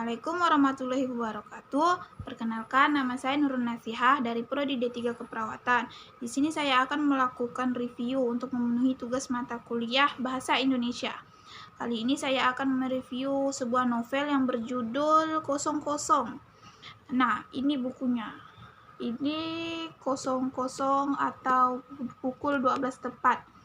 Assalamualaikum warahmatullahi wabarakatuh. Perkenalkan, nama saya Nurun Nasihah dari Prodi D3 Keperawatan. Di sini saya akan melakukan review untuk memenuhi tugas mata kuliah Bahasa Indonesia. Kali ini saya akan mereview sebuah novel yang berjudul 00. Nah, ini bukunya. Ini 00 atau pukul 12 tepat.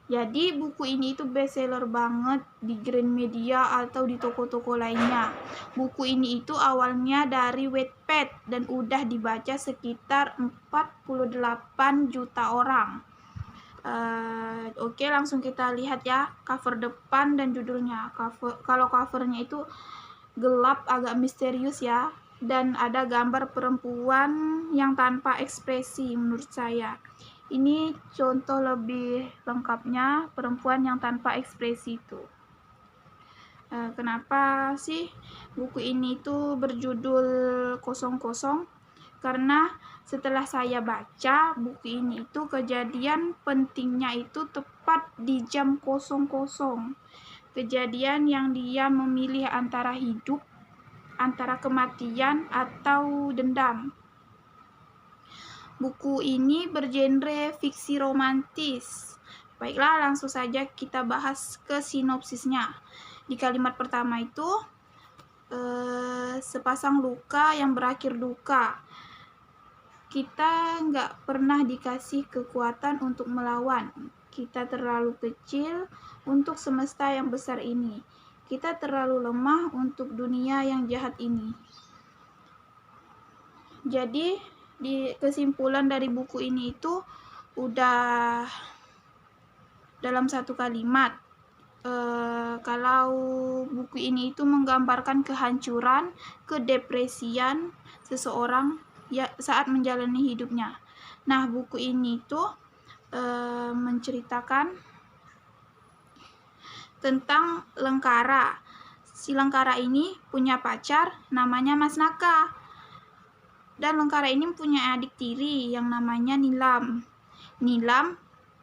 Jadi buku ini itu bestseller banget di Gramedia atau di toko-toko lainnya. Buku ini itu awalnya dari Wattpad dan udah dibaca sekitar 48 juta orang. Oke, langsung kita lihat ya cover depan dan judulnya. Kalau covernya itu gelap, agak misterius ya, dan ada gambar perempuan yang tanpa ekspresi menurut saya. Ini contoh lebih lengkapnya perempuan yang tanpa ekspresi itu. Kenapa sih buku ini itu berjudul 00? Karena setelah saya baca buku ini itu kejadian pentingnya itu tepat di jam 00. Kejadian yang dia memilih antara hidup, antara kematian, atau dendam. Buku ini bergenre fiksi romantis. Baiklah, langsung saja kita bahas ke sinopsisnya. Di kalimat pertama itu, sepasang luka yang berakhir duka. Kita nggak pernah dikasih kekuatan untuk melawan. Kita terlalu kecil untuk semesta yang besar ini. Kita terlalu lemah untuk dunia yang jahat ini. Jadi, di kesimpulan dari buku ini itu udah dalam satu kalimat. Kalau buku ini itu menggambarkan kehancuran, kedepresian seseorang ya saat menjalani hidupnya. Nah, buku ini tuh menceritakan tentang Lengkara. Si Lengkara ini punya pacar namanya Mas Naka. Dan Lengkara ini punya adik tiri yang namanya Nilam.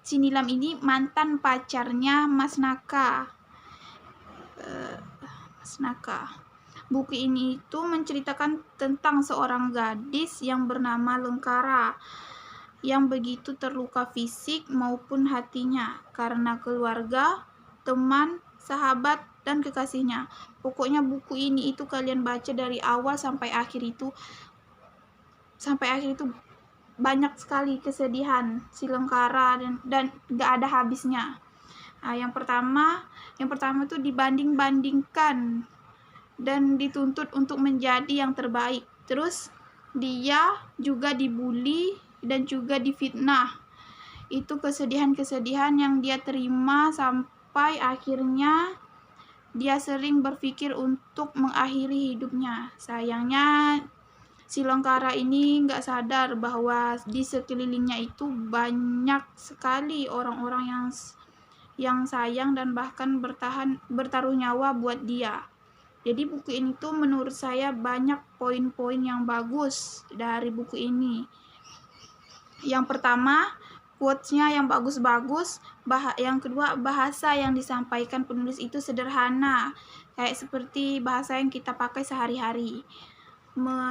Si Nilam ini mantan pacarnya Mas Naka. Buku ini itu menceritakan tentang seorang gadis yang bernama Lengkara, yang begitu terluka fisik maupun hatinya karena keluarga, teman, sahabat, dan kekasihnya. Pokoknya buku ini itu kalian baca dari awal sampai akhir itu banyak sekali kesedihan si Lengkara dan gak ada habisnya. Nah, yang pertama itu dibanding-bandingkan dan dituntut untuk menjadi yang terbaik. Terus dia juga dibully dan juga difitnah. Itu kesedihan-kesedihan yang dia terima sampai akhirnya dia sering berpikir untuk mengakhiri hidupnya. Sayangnya si Lengkara ini nggak sadar bahwa di sekelilingnya itu banyak sekali orang-orang yang sayang dan bahkan bertaruh nyawa buat dia. Jadi buku ini tuh menurut saya banyak poin-poin yang bagus dari buku ini. Yang pertama, quotes-nya yang bagus-bagus. Yang kedua, bahasa yang disampaikan penulis itu sederhana, kayak seperti bahasa yang kita pakai sehari-hari.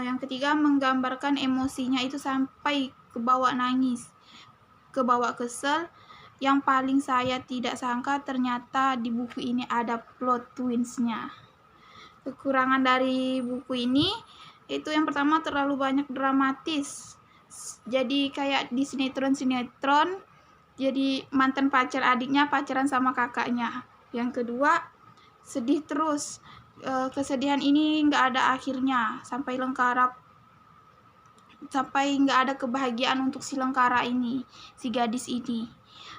Yang ketiga, menggambarkan emosinya itu sampai ke bawah nangis, ke bawah kesel. Yang paling saya tidak sangka ternyata di buku ini ada plot twist-nya. Kekurangan dari buku ini itu yang pertama terlalu banyak dramatis. Jadi kayak di sinetron, jadi mantan pacar adiknya pacaran sama kakaknya. Yang kedua, sedih terus. Kesedihan ini nggak ada akhirnya sampai nggak ada kebahagiaan untuk si Lengkara ini, si gadis ini.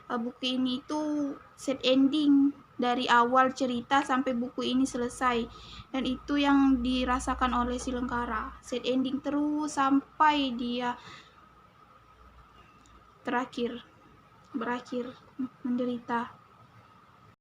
Buku ini tuh sad ending dari awal cerita sampai buku ini selesai, dan itu yang dirasakan oleh si Lengkara, sad ending terus sampai dia berakhir menderita.